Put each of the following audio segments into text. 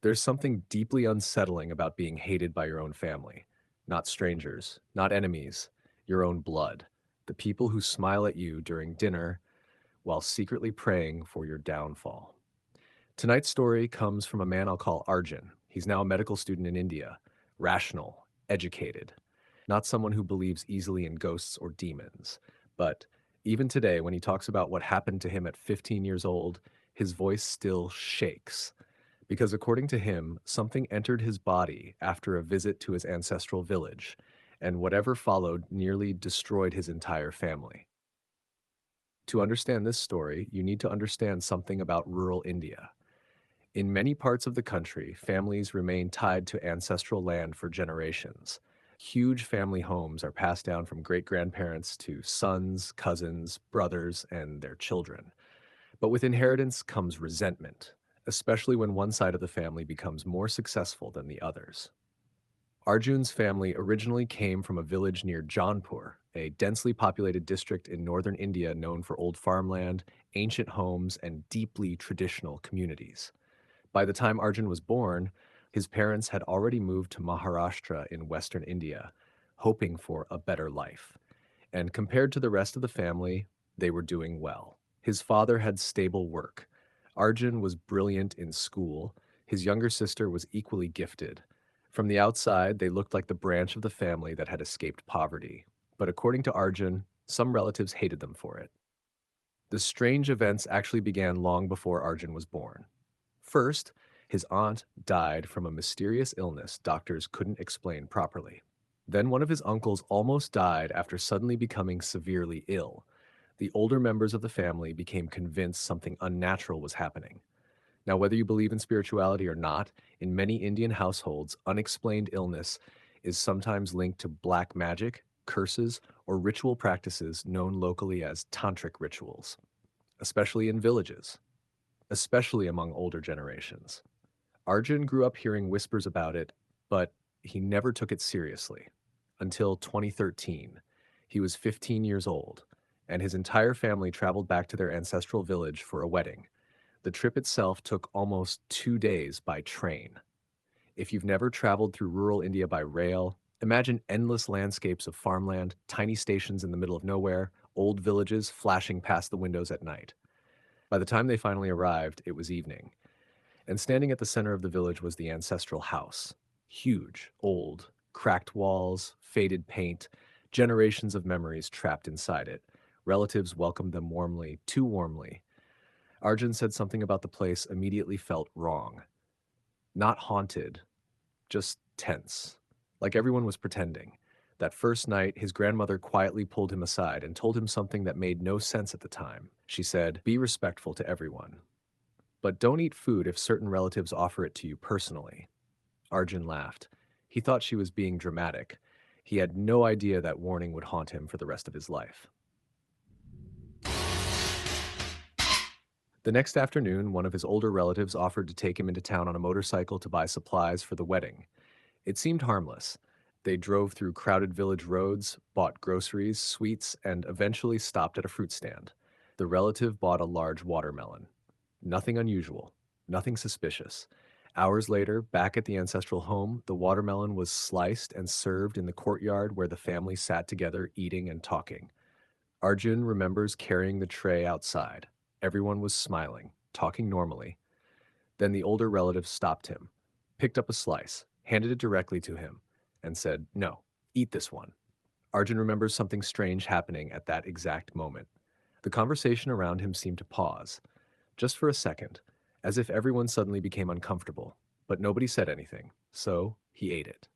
There's something deeply unsettling about being hated by your own family. Not strangers, not enemies, your own blood. The people who smile at you during dinner while secretly praying for your downfall. Tonight's story comes from a man I'll call Arjun. He's now a medical student in India, rational, educated, not someone who believes easily in ghosts or demons. But even today, when he talks about what happened to him at 15 years old, his voice still shakes. Because according to him, something entered his body after a visit to his ancestral village, and whatever followed nearly destroyed his entire family. To understand this story, you need to understand something about rural India. In many parts of the country, families remain tied to ancestral land for generations. Huge family homes are passed down from great grandparents to sons, cousins, brothers, and their children. But with inheritance comes resentment, especially when one side of the family becomes more successful than the others. Arjun's family originally came from a village near Jaunpur, a densely populated district in northern India known for old farmland, ancient homes, and deeply traditional communities. By the time Arjun was born, his parents had already moved to Maharashtra in western India, hoping for a better life. And compared to the rest of the family, they were doing well. His father had stable work. Arjun was brilliant in school. His younger sister was equally gifted. From the outside, they looked like the branch of the family that had escaped poverty. But according to Arjun, some relatives hated them for it. The strange events actually began long before Arjun was born. First, his aunt died from a mysterious illness doctors couldn't explain properly. Then one of his uncles almost died after suddenly becoming severely ill. The older members of the family became convinced something unnatural was happening. Now, whether you believe in spirituality or not, in many Indian households, unexplained illness is sometimes linked to black magic, curses, or ritual practices known locally as tantric rituals, especially in villages, especially among older generations. Arjun grew up hearing whispers about it, but he never took it seriously. Until 2013, he was 15 years old, and his entire family traveled back to their ancestral village for a wedding. The trip itself took almost 2 days by train. If you've never traveled through rural India by rail, imagine endless landscapes of farmland, tiny stations in the middle of nowhere, old villages flashing past the windows at night. By the time they finally arrived, it was evening, and standing at the center of the village was the ancestral house. Huge, old, cracked walls, faded paint, generations of memories trapped inside it. Relatives welcomed them warmly, too warmly. Arjun said something about the place immediately felt wrong. Not haunted, just tense. Like everyone was pretending. That first night, his grandmother quietly pulled him aside and told him something that made no sense at the time. She said, "Be respectful to everyone, but don't eat food if certain relatives offer it to you personally." Arjun laughed. He thought she was being dramatic. He had no idea that warning would haunt him for the rest of his life. The next afternoon, one of his older relatives offered to take him into town on a motorcycle to buy supplies for the wedding. It seemed harmless. They drove through crowded village roads, bought groceries, sweets, and eventually stopped at a fruit stand. The relative bought a large watermelon. Nothing unusual, nothing suspicious. Hours later, back at the ancestral home, the watermelon was sliced and served in the courtyard where the family sat together eating and talking. Arjun remembers carrying the tray outside. Everyone was smiling, talking normally. Then the older relative stopped him, picked up a slice, handed it directly to him, and said, "No, eat this one." Arjun remembers something strange happening at that exact moment. The conversation around him seemed to pause, just for a second, as if everyone suddenly became uncomfortable, but nobody said anything, so he ate it.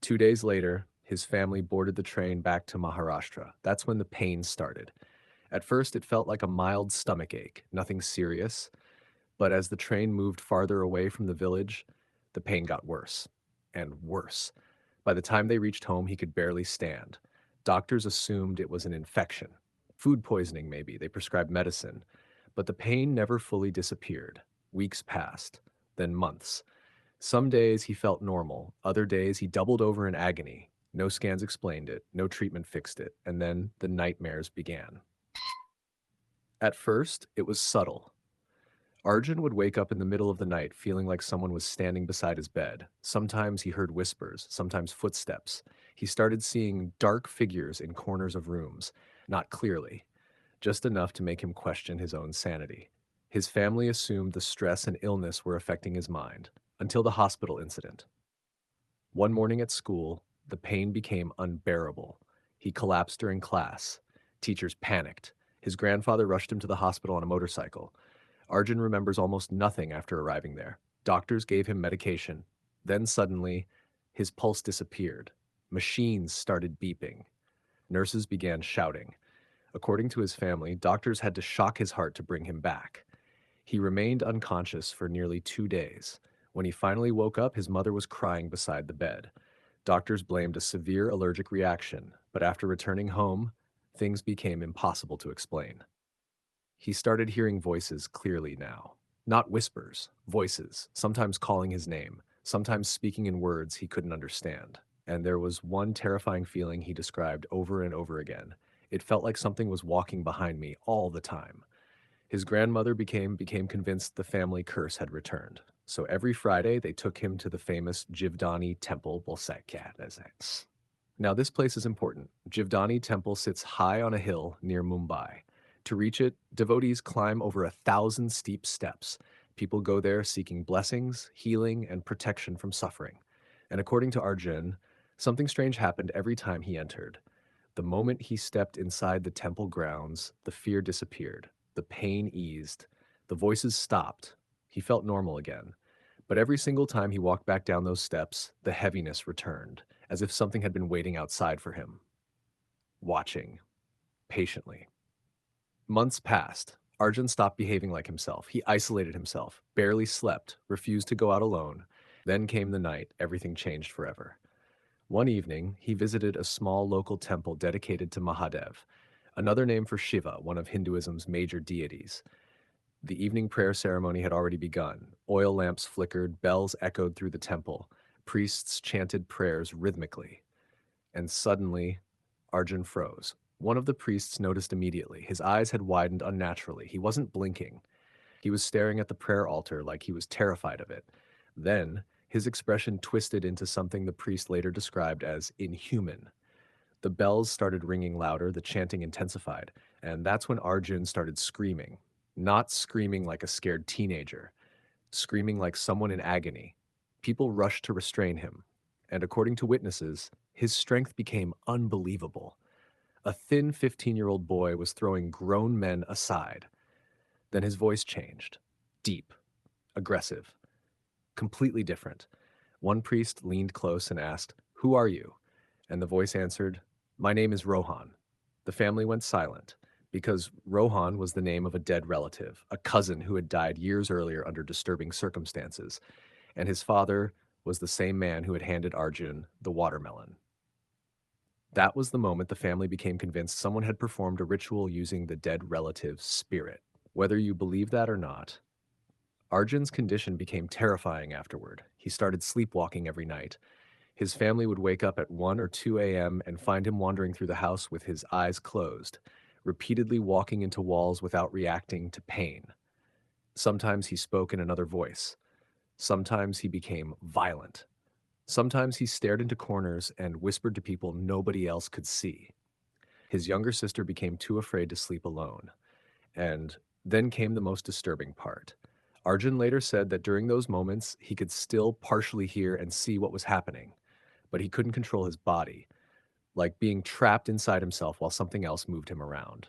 2 days later, his family boarded the train back to Maharashtra. That's when the pain started. At first, it felt like a mild stomach ache, nothing serious, but as the train moved farther away from the village, the pain got worse and worse. By the time they reached home, he could barely stand. Doctors assumed it was an infection. Food poisoning, maybe. They prescribed medicine. But the pain never fully disappeared. Weeks passed, then months. Some days he felt normal. Other days he doubled over in agony. No scans explained it. No treatment fixed it. And then the nightmares began. At first, it was subtle. Arjun would wake up in the middle of the night feeling like someone was standing beside his bed. Sometimes he heard whispers, sometimes footsteps. He started seeing dark figures in corners of rooms, not clearly, just enough to make him question his own sanity. His family assumed the stress and illness were affecting his mind, until the hospital incident. One morning at school, the pain became unbearable. He collapsed during class. Teachers panicked. His grandfather rushed him to the hospital on a motorcycle. Arjun remembers almost nothing after arriving there. Doctors gave him medication. Then suddenly, his pulse disappeared. Machines started beeping. Nurses began shouting. According to his family, doctors had to shock his heart to bring him back. He remained unconscious for nearly 2 days. When he finally woke up, his mother was crying beside the bed. Doctors blamed a severe allergic reaction, but after returning home, things became impossible to explain. He started hearing voices clearly now. Not whispers, voices, sometimes calling his name, sometimes speaking in words he couldn't understand. And there was one terrifying feeling he described over and over again. It felt like something was walking behind me all the time. His grandmother became convinced the family curse had returned. So every Friday they took him to the famous Jivdani temple Bolsakya. Now this place is important. Jivdani temple sits high on a hill near Mumbai. To reach it, devotees climb over 1,000 steep steps. People go there seeking blessings, healing, and protection from suffering. And according to Arjun, something strange happened every time he entered. The moment he stepped inside the temple grounds, the fear disappeared, the pain eased, the voices stopped. He felt normal again. But every single time he walked back down those steps, the heaviness returned, as if something had been waiting outside for him, watching, patiently. Months passed. Arjun stopped behaving like himself. He isolated himself, barely slept, refused to go out alone. Then came the night everything changed forever. One evening, he visited a small local temple dedicated to Mahadev, another name for Shiva, one of Hinduism's major deities. The evening prayer ceremony had already begun. Oil lamps flickered, bells echoed through the temple. Priests chanted prayers rhythmically. And suddenly, Arjun froze. One of the priests noticed immediately. His eyes had widened unnaturally. He wasn't blinking. He was staring at the prayer altar like he was terrified of it. Then, his expression twisted into something the priest later described as inhuman. The bells started ringing louder, the chanting intensified, and that's when Arjun started screaming. Not screaming like a scared teenager, screaming like someone in agony. People rushed to restrain him, and according to witnesses, his strength became unbelievable. A thin 15-year-old boy was throwing grown men aside. Then his voice changed. Deep, aggressive, completely different. One priest leaned close and asked, "Who are you?" And the voice answered, "My name is Rohan." The family went silent because Rohan was the name of a dead relative, a cousin who had died years earlier under disturbing circumstances, and his father was the same man who had handed Arjun the watermelon. That was the moment the family became convinced someone had performed a ritual using the dead relative's spirit. Whether you believe that or not, Arjun's condition became terrifying afterward. He started sleepwalking every night. His family would wake up at 1 or 2 a.m. and find him wandering through the house with his eyes closed, repeatedly walking into walls without reacting to pain. Sometimes he spoke in another voice. Sometimes he became violent. Sometimes he stared into corners and whispered to people nobody else could see. His younger sister became too afraid to sleep alone. And then came the most disturbing part. Arjun later said that during those moments, he could still partially hear and see what was happening, but he couldn't control his body, like being trapped inside himself while something else moved him around.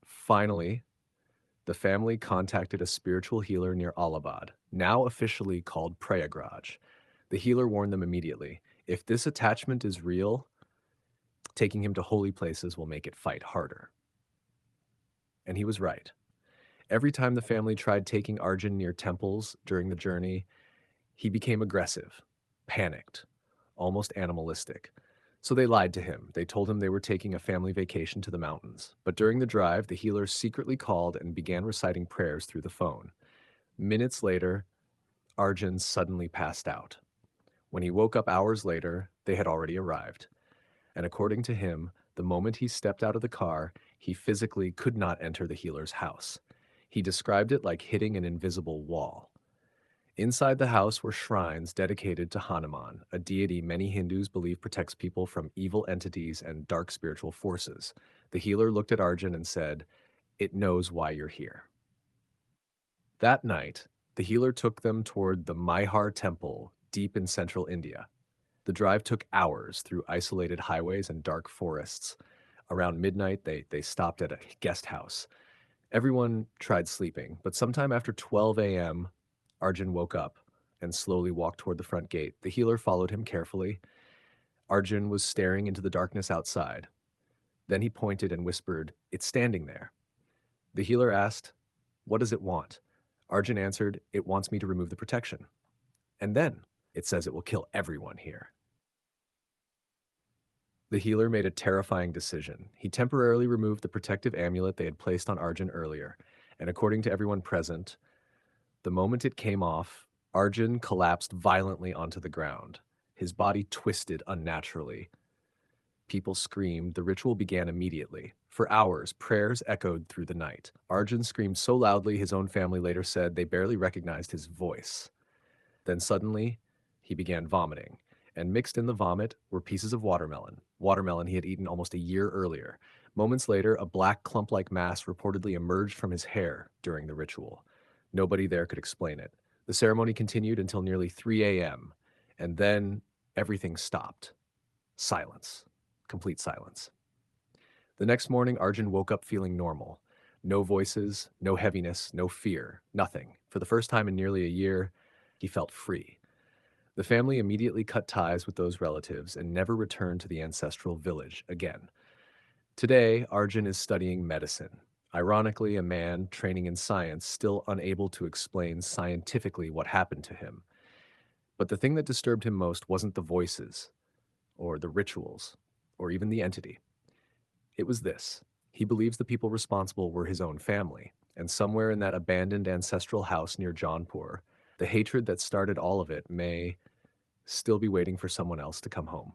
Finally, the family contacted a spiritual healer near Allahabad, now officially called Prayagraj. The healer warned them immediately, if this attachment is real, taking him to holy places will make it fight harder. And he was right. Every time the family tried taking Arjun near temples during the journey, he became aggressive, panicked, almost animalistic. So they lied to him. They told him they were taking a family vacation to the mountains. But during the drive, the healer secretly called and began reciting prayers through the phone. Minutes later, Arjun suddenly passed out. When he woke up hours later, they had already arrived. And according to him, the moment he stepped out of the car, he physically could not enter the healer's house. He described it like hitting an invisible wall. Inside the house were shrines dedicated to Hanuman, a deity many Hindus believe protects people from evil entities and dark spiritual forces. The healer looked at Arjun and said, "It knows why you're here." That night, the healer took them toward the Maihar temple deep in central India. The drive took hours through isolated highways and dark forests. Around midnight, they stopped at a guest house. Everyone tried sleeping, but sometime after 12 a.m., Arjun woke up and slowly walked toward the front gate. The healer followed him carefully. Arjun was staring into the darkness outside. Then he pointed and whispered, "It's standing there." The healer asked, "What does it want?" Arjun answered, "It wants me to remove the protection. And then it says it will kill everyone here." The healer made a terrifying decision. He temporarily removed the protective amulet they had placed on Arjun earlier, and according to everyone present, the moment it came off, Arjun collapsed violently onto the ground. His body twisted unnaturally. People screamed. The ritual began immediately. For hours, prayers echoed through the night. Arjun screamed so loudly his own family later said they barely recognized his voice. Then suddenly, he began vomiting, and mixed in the vomit were pieces of watermelon he had eaten almost a year earlier. Moments later, a black clump-like mass reportedly emerged from his hair during the ritual. Nobody there could explain it. The ceremony continued until nearly 3 a.m., and then everything stopped. Silence. Complete silence. The next morning, Arjun woke up feeling normal. No voices, no heaviness, no fear, nothing. For the first time in nearly a year, he felt free. The family immediately cut ties with those relatives and never returned to the ancestral village again. Today, Arjun is studying medicine. Ironically, a man training in science, still unable to explain scientifically what happened to him. But the thing that disturbed him most wasn't the voices, or the rituals, or even the entity. It was this. He believes the people responsible were his own family, and somewhere in that abandoned ancestral house near Jaunpur, the hatred that started all of it may still be waiting for someone else to come home.